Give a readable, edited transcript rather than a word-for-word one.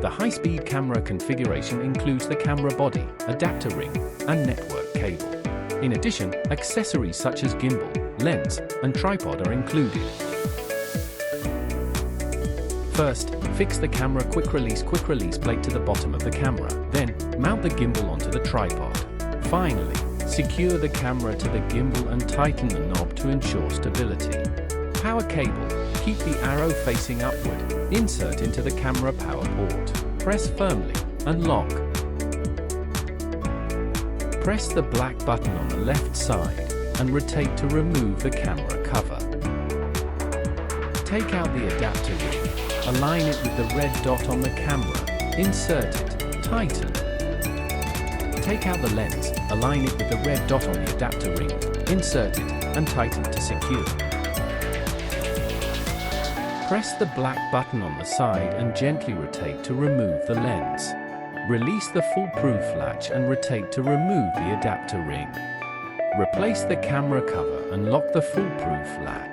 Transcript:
The high-speed camera configuration includes the camera body, adapter ring, and network cable. In addition, accessories such as gimbal, lens, and tripod are included. First, fix the camera quick release plate to the bottom of the camera. Then, mount the gimbal onto the tripod. Finally, secure the camera to the gimbal and tighten the knob to ensure stability. Power cable. Keep the arrow facing upward. Insert into the camera power port. Press firmly and lock. Press the black button on the left side and rotate to remove the camera cover. Take out the adapter ring. Align it with the red dot on the camera. Insert it. Tighten. Take out the lens. Align it with the red dot on the adapter ring. Insert it and tighten to secure. Press the black button on the side and gently rotate to remove the lens. Release the foolproof latch and rotate to remove the adapter ring. Replace the camera cover and lock the foolproof latch.